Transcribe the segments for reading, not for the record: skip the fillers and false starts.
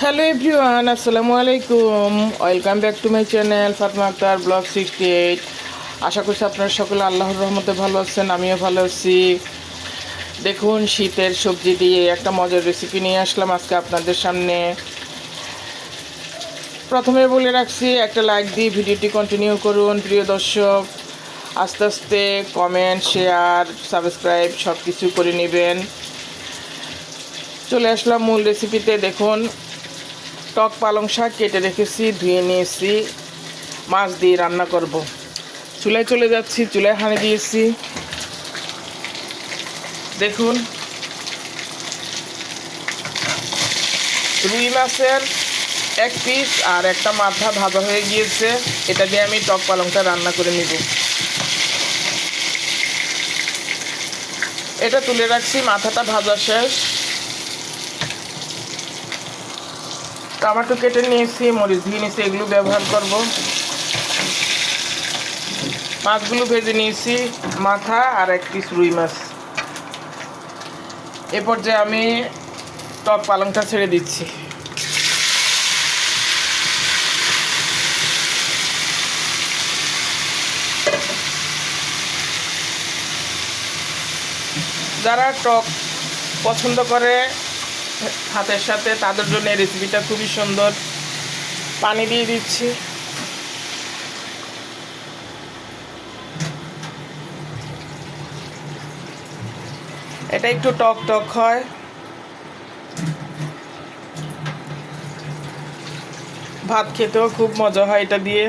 Hello everyone, আসসালামু আলাইকুম। Welcome back to my channel Fatema Akter blog 68। আশা করছি আপনারা সকলে আল্লাহর রহমতে ভালো আছেন, আমিও ভালো আছি। দেখুন, শীতের সবজি দিয়ে একটা মজার রেসিপি নিয়ে আসলাম আজকে আপনাদের সামনে। প্রথমে বলে রাখছি, একটা লাইক দিয়ে ভিডিওটি কন্টিনিউ করুন প্রিয় দর্শক। আস্তে আস্তে কমেন্ট, শেয়ার, সাবস্ক্রাইব সব কিছু করে নেবেন। চলে আসলাম মূল রেসিপিতে। দেখুন, টক পালং শাক কেটে রেখেছি, ধুয়ে নিয়েছি, মাছ দিয়ে রান্না করব। চুলায় চলে যাচ্ছি, চুলায় হাঁড়ি দিয়েছি। দেখুন, রুই মাছের এক পিস আর একটা মাথা ভাজা হয়ে গিয়েছে। এটা দিয়ে আমি টক পালংটা রান্না করে নিব। এটা তুলে রাখছি, মাথাটা ভাজা শেষ। টমেটো কেটে নিয়েছি, মরিচ দিয়ে নিয়েছি, এগুলো ব্যবহার করব। মাছগুলো ভেজে নিয়েছি, মাথা আর এক পিস রুই মাছ। এ পর্যায়ে আমি টক পালংটা ছেড়ে দিচ্ছি। যারা টক পছন্দ করে ভাতের সাথে, তাদের জন্য এই রেসিপিটা খুবই সুন্দর। পানি দিয়ে দিচ্ছি। এটা একটু টক টক হয়। ভাত খেতেও খুব মজা হয় এটা দিয়ে।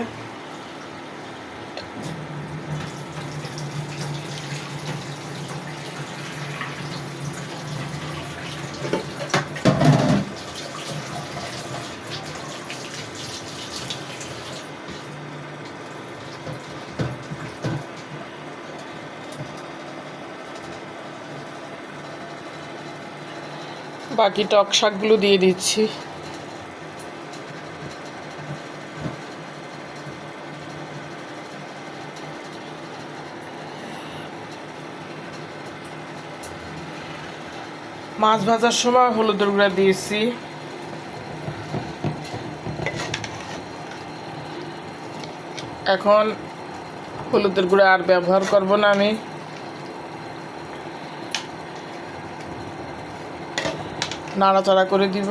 বাকি টক শাকগুলো দিয়ে দিচ্ছি। মাছ ভাজার সময় হলুদের গুঁড়া দিয়েছি। এখন হলুদের গুঁড়া আর ব্যবহার করব না আমি। নাড়াচাড়া করে দিব।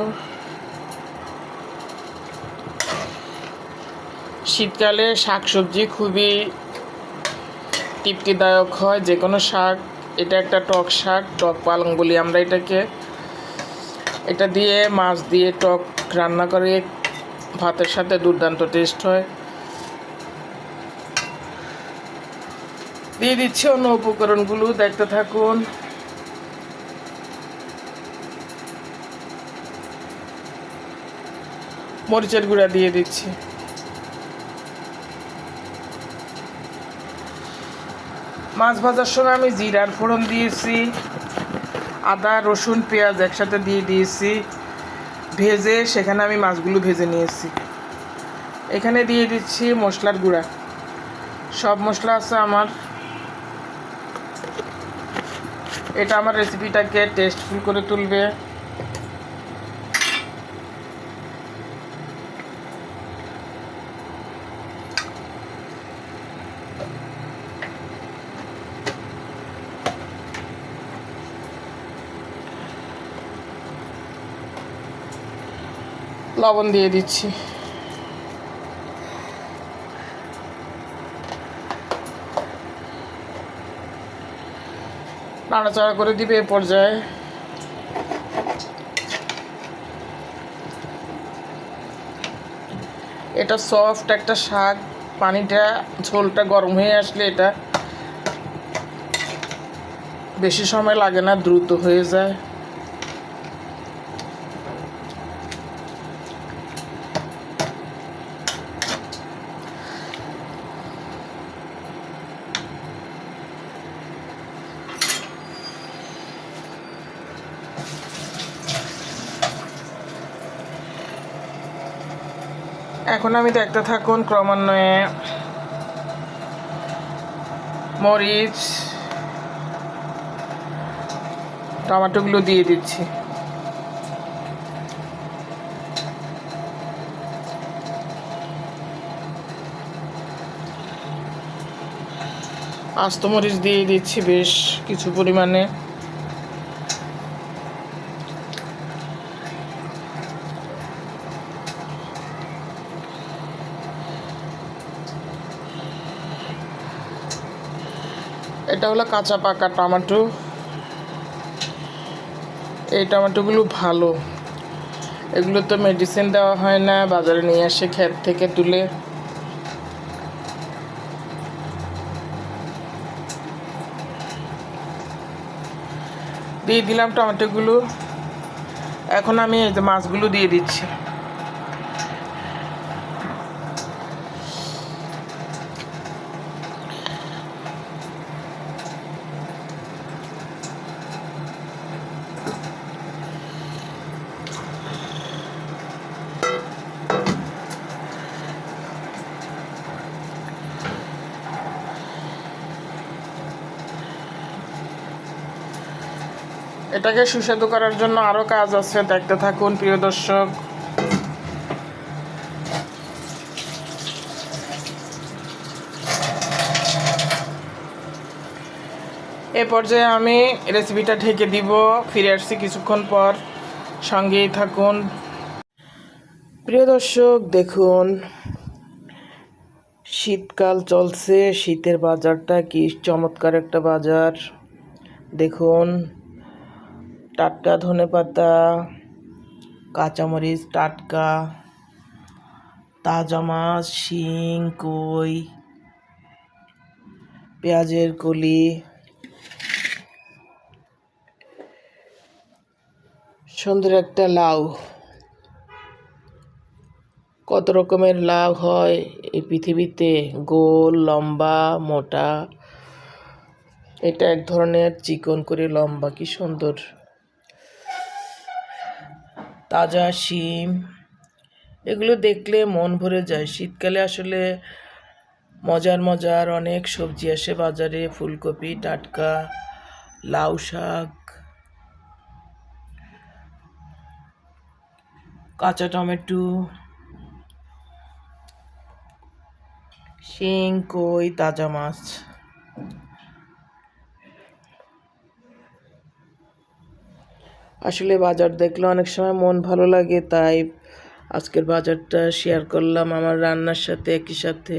শীতকালে শাক সবজি খুবই তৃপ্তিদায়ক হয়, যে কোনো শাক। এটা একটা টক শাক, টক পালং বলি আমরা এটাকে। এটা দিয়ে মাছ দিয়ে টক রান্না করে ভাতের সাথে দুর্দান্ত টেস্ট হয়। দিয়ে দিচ্ছি অন্য উপকরণগুলো, দেখতে থাকুন। মরিচের গুঁড়া দিয়ে দিচ্ছি। মাছ ভাজার সময় আমি জিরার ফোড়ন দিয়েছি, আদা রসুন পেঁয়াজ একসাথে দিয়ে দিয়েছি ভেজে। সেখানে আমি মাছগুলো ভেজে নিয়েছি। এখানে দিয়ে দিচ্ছি মশলার গুঁড়া। সব মশলা আছে আমার। এটা আমার রেসিপিটাকে টেস্টফুল করে তুলবে। লবণ দিয়ে দিচ্ছি। নাড়াচাড়া করে দিবে এ পর্যায়ে। এটা সফট একটা শাক। পানিটা ঝোলটা গরম হয়ে আসলে এটা বেশি সময় লাগে না, দ্রুত হয়ে যায়। এখন আমি দেখতে থাকুন, ক্রমান্বয়ে মরিচ টমেটোগুলো দিয়ে দিচ্ছি। আস্ত মরিচ দিয়ে দিচ্ছি বেশ কিছু পরিমাণে। এটা হলো কাঁচা পাকা টমেটো। এই টমেটোগুলো ভালো, এগুলো তো মেডিসিন দেওয়া হয় না, বাজারে নিয়ে আসে ক্ষেত থেকে তুলে। দিয়ে দিলাম টমেটোগুলো। এখন আমি এই যে মাছগুলো দিয়ে দিচ্ছি। এটাকে সুস্বাদু করার জন্য আরও কাজ আছে, দেখতে থাকুন প্রিয় দর্শক। এ পর্যায়ে আমি রেসিপিটা ঢেকে দিব, ফিরে আসছি কিছুক্ষণ পর, সঙ্গেই থাকুন। প্রিয় দর্শক দেখুন, শীতকাল চলছে, শীতের বাজারটা কি চমৎকার একটা বাজার। দেখুন, টাটকা ধনেপাতা, কাঁচামরিচ টাটকা, তাজা মাছ, শিং, কই, পেঁয়াজের কলি, সুন্দর একটা লাউ। কত রকমের লাউ হয় এই পৃথিবীতে, গোল, লম্বা, মোটা। এটা এক ধরনের চিকন করে লম্বা, কি সুন্দর। তাজা শিম, এগুলো দেখলে মন ভরে যায়। শীতকালে আসলে মজার মজার অনেক সবজি আসে বাজারে। ফুলকপি টাটকা, লাউ শাক, কাঁচা টমেটো, শিং, কই, তাজা মাছ। আসলে বাজার দেখলে অনেক সময় মন ভালো লাগে, তাই আজকের বাজারটা শেয়ার করলাম আমার রান্নার সাথে একই সাথে।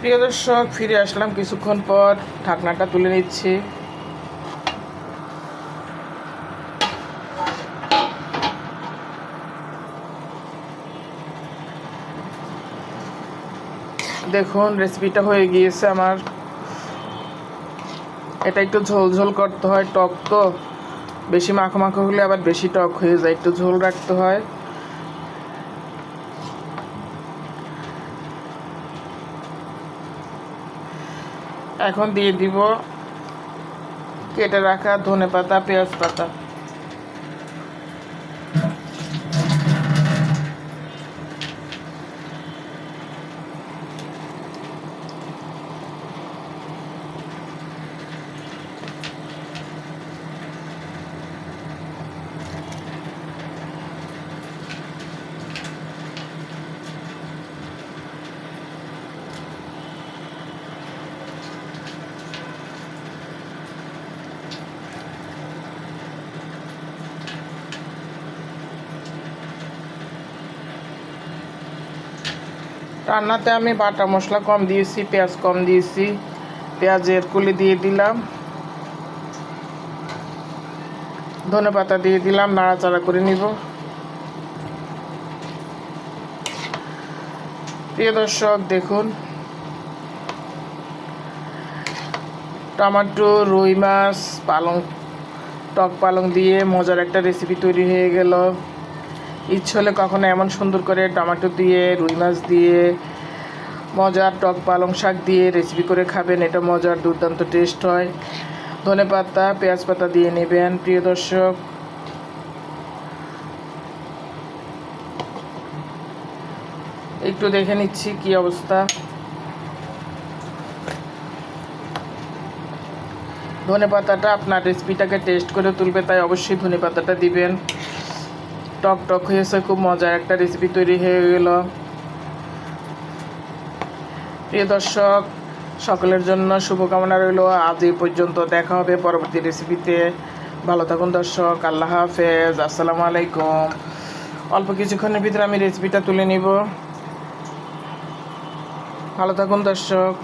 প্রিয় দর্শক, ফিরে আসলাম কিছুক্ষণ পর, ঢাকনাটা তুলে নিচ্ছি। দেখুন রেসিপিটা হয়ে গিয়েছে আমার। এটা একটু ঝোল ঝোল করতে হয়, টক তো, বেশি মাখো মাখো হলে আবার বেশি টক হয়ে যায়, একটু ঝোল রাখতে হয়। এখন দিয়ে দিব কেটে রাখা ধনেপাতা, পেঁয়াজ পাতা। রান্নাতে আমি বাটা মশলা কম দিয়েছি, পেঁয়াজ কম দিয়েছি। পেঁয়াজের কলি দিয়ে দিলাম, ধনেপাতা দিয়ে দিলাম, নাড়াচাড়া করে নিব। প্রিয় দর্শক দেখুন, টমেটো, রুই মাছ, পালং, টক পালং দিয়ে মজার একটা রেসিপি তৈরি হয়ে গেল। ইচ্ছে হলে কখনো এমন সুন্দর করে টমেটো দিয়ে, রুই মাছ দিয়ে, মজার টক পালং শাক দিয়ে রেসিপি করে খাবেন, এটা মজার দুর্দান্ত টেস্ট হয়। ধনেপাতা, পেঁয়াজ পাতা দিয়ে নেবেন। প্রিয় দর্শক, একটু দেখে নিচ্ছি কি অবস্থা। ধনেপাতাটা আপনার রেসিপিটাকে টেস্ট করে তুলবে, তাই অবশ্যই ধনেপাতাটা দিবেন। টক টক হয়েছে, খুব মজার একটা রেসিপি তৈরি হয়ে গেল। প্রিয় দর্শক, সকলের জন্য শুভকামনা রইল। আজ এই পর্যন্ত, দেখা হবে পরবর্তী রেসিপিতে। ভালো থাকুন দর্শক, আল্লাহ হাফেজ, আসসালামু আলাইকুম। অল্প কিছুক্ষণের ভিতরে আমি রেসিপিটা তুলে নিব। ভালো থাকুন দর্শক।